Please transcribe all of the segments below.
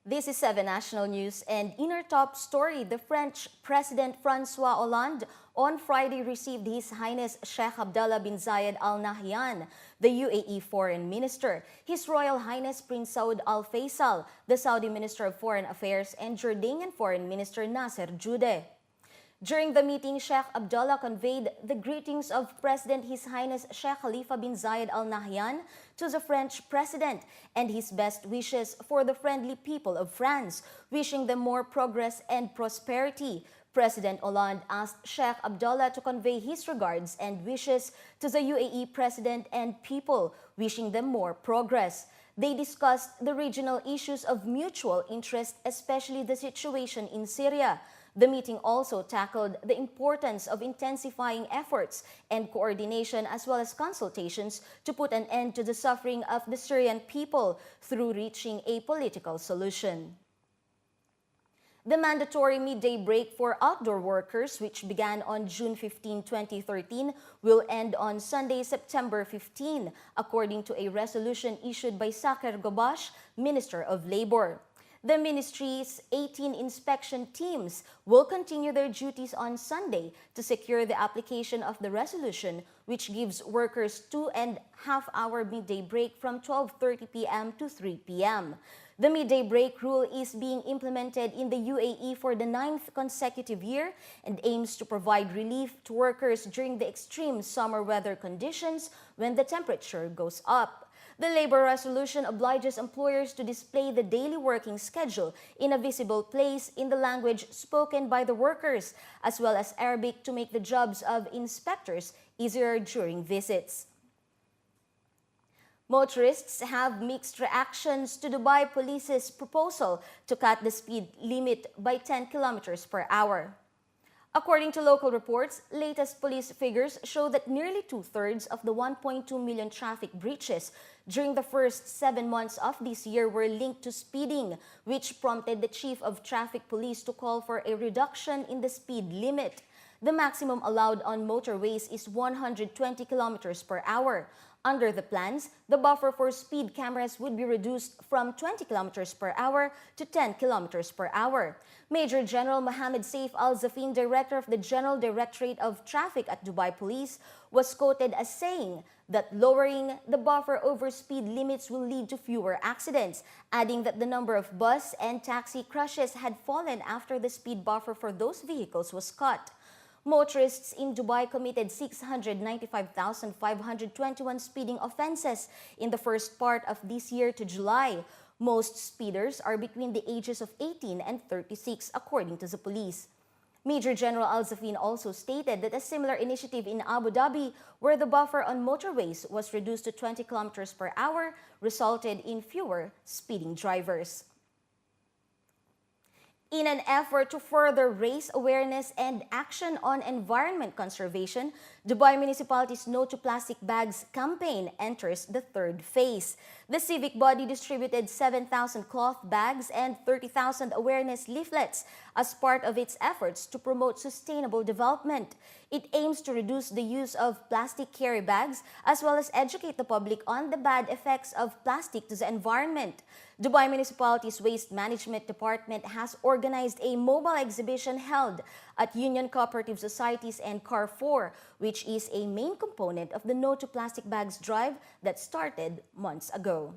This is 7 National News, and in our top story, the French President François Hollande on Friday received His Highness Sheikh Abdullah bin Zayed Al Nahyan, the UAE Foreign Minister, His Royal Highness Prince Saud Al Faisal, the Saudi Minister of Foreign Affairs, and Jordanian Foreign Minister Nasser Jude. During the meeting, Sheikh Abdullah conveyed the greetings of President His Highness Sheikh Khalifa bin Zayed Al Nahyan to the French President and his best wishes for the friendly people of France, wishing them more progress and prosperity. President Hollande asked Sheikh Abdullah to convey his regards and wishes to the UAE President and people, wishing them more progress. They discussed the regional issues of mutual interest, especially the situation in Syria. The meeting also tackled the importance of intensifying efforts and coordination as well as consultations to put an end to the suffering of the Syrian people through reaching a political solution. The mandatory midday break for outdoor workers, which began on June 15, 2013, will end on Sunday, September 15, according to a resolution issued by Saker Gobash, Minister of Labor. The ministry's 18 inspection teams will continue their duties on Sunday to secure the application of the resolution, which gives workers 2.5-hour midday break from 12:30 p.m. to 3 p.m. The midday break rule is being implemented in the UAE for the 9th consecutive year and aims to provide relief to workers during the extreme summer weather conditions when the temperature goes up. The labor resolution obliges employers to display the daily working schedule in a visible place in the language spoken by the workers, as well as Arabic to make the jobs of inspectors easier during visits. Motorists have mixed reactions to Dubai Police's proposal to cut the speed limit by 10 kilometers per hour. According to local reports, latest police figures show that nearly two-thirds of the 1.2 million traffic breaches during the first 7 months of this year were linked to speeding, which prompted the Chief of Traffic Police to call for a reduction in the speed limit. The maximum allowed on motorways is 120 kilometers per hour. Under the plans, the buffer for speed cameras would be reduced from 20 kilometers per hour to 10 kilometers per hour. Major General Mohammed Saif Al-Zafin, Director of the General Directorate of Traffic at Dubai Police, was quoted as saying that lowering the buffer over speed limits will lead to fewer accidents, adding that the number of bus and taxi crashes had fallen after the speed buffer for those vehicles was cut. Motorists in Dubai committed 695,521 speeding offenses in the first part of this year to July. Most speeders are between the ages of 18 and 36, according to the police. Major General Al-Zafin also stated that a similar initiative in Abu Dhabi, where the buffer on motorways was reduced to 20 kilometers per hour, resulted in fewer speeding drivers. In an effort to further raise awareness and action on environment conservation, Dubai Municipality's Notoplastic Bags campaign enters the third phase. The civic body distributed 7,000 cloth bags and 30,000 awareness leaflets as part of its efforts to promote sustainable development. It aims to reduce the use of plastic carry bags as well as educate the public on the bad effects of plastic to the environment. Dubai Municipality's Waste Management Department has organized a mobile exhibition held at Union Cooperative Societies and Carrefour, which is a main component of the Notoplastic Bags drive that started months ago.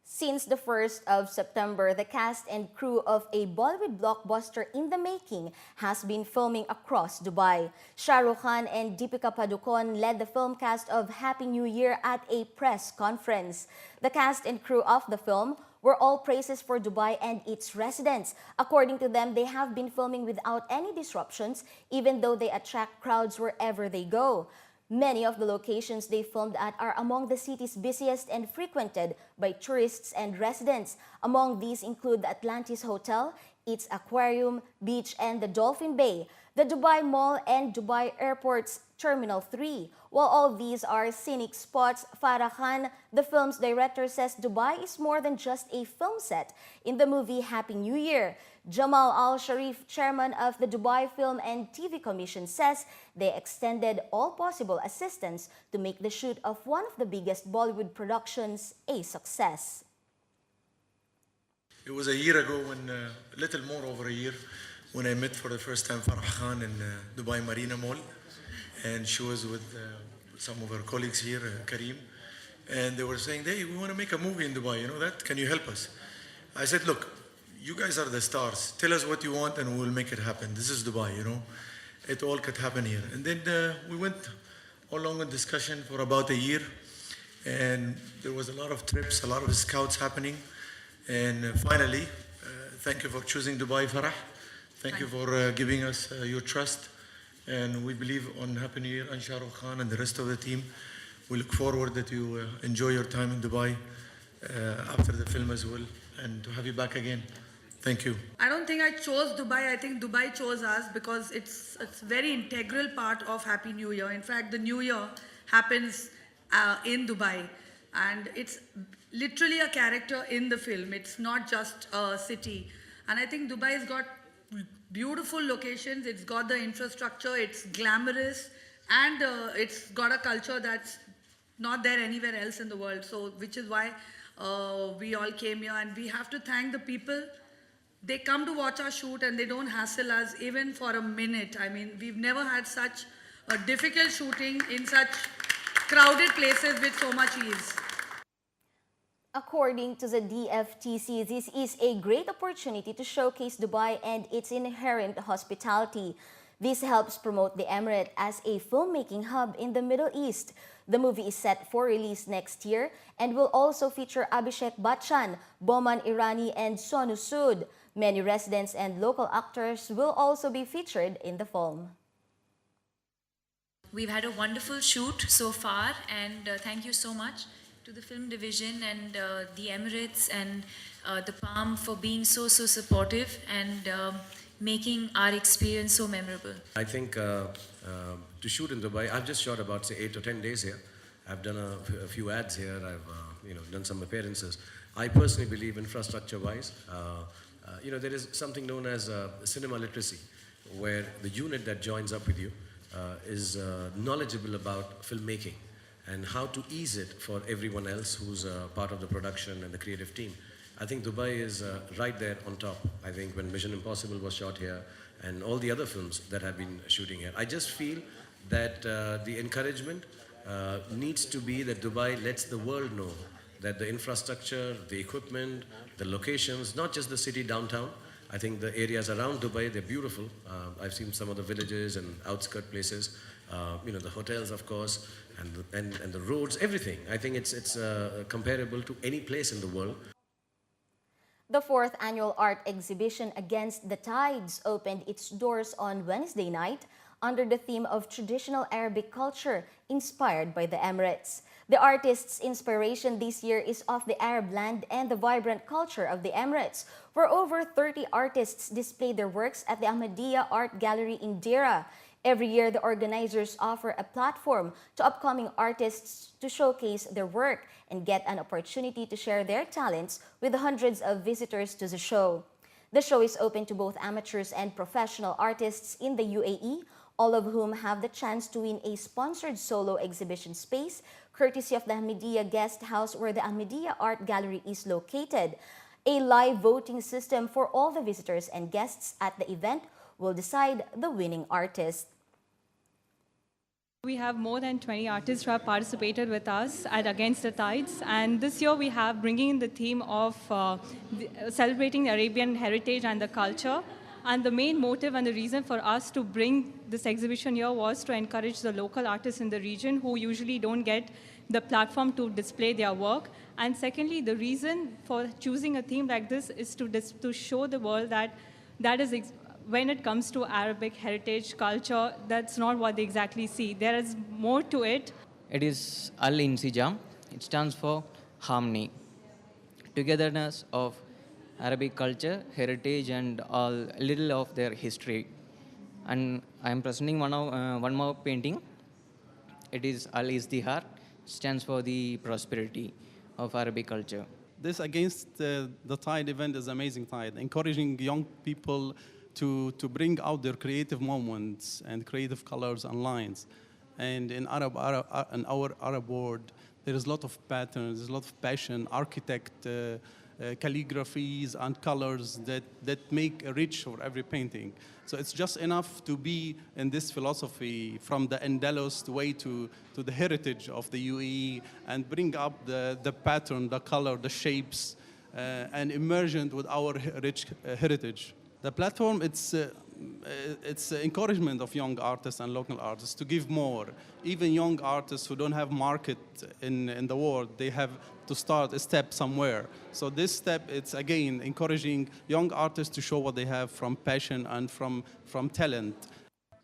Since the 1st of September, the cast and crew of a Bollywood blockbuster in the making has been filming across Dubai. Shah Rukh Khan and Deepika Padukone led the film cast of Happy New Year at a press conference. The cast and crew of the film were all praises for Dubai and its residents. According to them, they have been filming without any disruptions, even though they attract crowds wherever they go. Many of the locations they filmed at are among the city's busiest and frequented by tourists and residents. Among these include the Atlantis Hotel, its aquarium, beach, and the Dolphin Bay, the Dubai Mall, and Dubai Airport's Terminal 3. While all these are scenic spots, Farah Khan, the film's director, says Dubai is more than just a film set in the movie Happy New Year. Jamal Al-Sharif, chairman of the Dubai Film and TV Commission, says they extended all possible assistance to make the shoot of one of the biggest Bollywood productions a success. It was a year ago when, a little more over a year, when I met for the first time Farah Khan in Dubai Marina Mall. And she was with some of her colleagues here, Kareem. And they were saying, hey, we want to make a movie in Dubai, you know that? Can you help us? I said, look, you guys are the stars. Tell us what you want and we'll make it happen. This is Dubai, you know. It all could happen here. And then we went along in discussion for about a year. And there was a lot of trips, a lot of scouts happening. And finally, thank you for choosing Dubai, Farah. Thank you for giving us your trust. And we believe on Happy New Year and Shah Rukh Khan and the rest of the team. We look forward that you enjoy your time in Dubai after the film as well, and to have you back again. Thank you. I don't think I chose Dubai. I think Dubai chose us because it's a very integral part of Happy New Year. In fact, the New Year happens in Dubai. And it's literally a character in the film. It's not just a city. And I think Dubai has got beautiful locations. It's got the infrastructure. It's glamorous. And it's got a culture that's not there anywhere else in the world. So, which is why we all came here. And we have to thank the people. They come to watch our shoot and they don't hassle us even for a minute. I mean, we've never had such a difficult shooting in such crowded places with so much ease. According to the DFTC, this is a great opportunity to showcase Dubai and its inherent hospitality. This helps promote the Emirate as a filmmaking hub in the Middle East. The movie is set for release next year and will also feature Abhishek Bachchan, Boman Irani, and Sonu Sood. Many residents and local actors will also be featured in the film. We've had a wonderful shoot so far, and thank you so much to the film division and the Emirates and the Palm for being so supportive and making our experience so memorable. I think to shoot in Dubai, I've just shot about say 8 or 10 days here. I've done a few ads here. I've done some appearances. I personally believe infrastructure-wise, there is something known as cinema literacy, where the unit that joins up with you is knowledgeable about filmmaking and how to ease it for everyone else who's part of the production and the creative team. I think Dubai is right there on top. I think when Mission Impossible was shot here and all the other films that have been shooting here, I just feel that the encouragement needs to be that Dubai lets the world know that the infrastructure, the equipment, the locations, not just the city downtown. I think the areas around Dubai, they're beautiful. I've seen some of the villages and outskirt places, the hotels, of course, and the roads, everything. I think it's comparable to any place in the world. The fourth annual art exhibition Against the Tides opened its doors on Wednesday night under the theme of traditional Arabic culture inspired by the Emirates. The artist's inspiration this year is of the Arab land and the vibrant culture of the Emirates, where over 30 artists displayed their works at the Ahmadiyya Art Gallery in Deira. Every year, the organizers offer a platform to upcoming artists to showcase their work and get an opportunity to share their talents with hundreds of visitors to the show. The show is open to both amateurs and professional artists in the UAE, all of whom have the chance to win a sponsored solo exhibition space, courtesy of the Ahmadiyya Guest House where the Ahmadiyya Art Gallery is located. A live voting system for all the visitors and guests at the event will decide the winning artist. We have more than 20 artists who have participated with us at Against the Tides, and this year we have bringing in the theme of celebrating the Arabian heritage and the culture. And the main motive and the reason for us to bring this exhibition here was to encourage the local artists in the region who usually don't get the platform to display their work. And secondly, the reason for choosing a theme like this is to show the world that when it comes to Arabic heritage, culture, that's not what they exactly see. There is more to it. It is Al-Insijam. It stands for harmony, togetherness of Arabic culture, heritage, and a little of their history. And I am presenting one more painting. It is Al-Izdihar. Stands for the prosperity of Arabic culture. This Against the Tide event is amazing tide, encouraging young people to bring out their creative moments and creative colors and lines. And in our Arab world, there is a lot of patterns, there's a lot of passion, architect, calligraphies and colors that make a rich for every painting. So it's just enough to be in this philosophy from the Andalus way to the heritage of the UAE and bring up the pattern, the color, the shapes, and immersion with our rich heritage. The platform, it's encouragement of young artists and local artists to give more. Even young artists who don't have market in the world, they have to start a step somewhere. So this step, it's again encouraging young artists to show what they have from passion and from talent.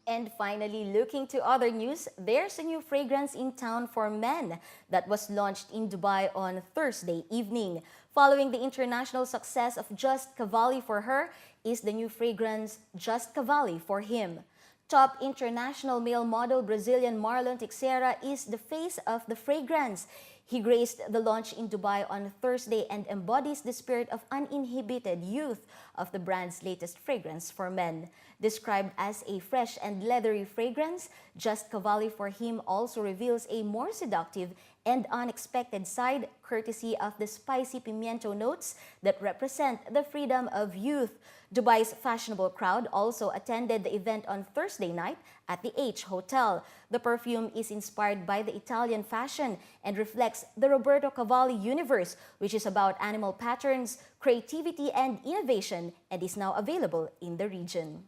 And finally, looking to other news, there's a new fragrance in town for men that was launched in Dubai on Thursday evening. Following the international success of Just Cavalli for her is the new fragrance Just Cavalli for him. Top international male model Brazilian Marlon Teixeira is the face of the fragrance. He graced the launch in Dubai on Thursday and embodies the spirit of uninhibited youth of the brand's latest fragrance for men. Described as a fresh and leathery fragrance, Just Cavalli for him also reveals a more seductive and unexpected side, courtesy of the spicy pimiento notes that represent the freedom of youth. Dubai's fashionable crowd also attended the event on Thursday night at the H Hotel. The perfume is inspired by the Italian fashion and reflects the Roberto Cavalli universe, which is about animal patterns, creativity, and innovation, and is now available in the region.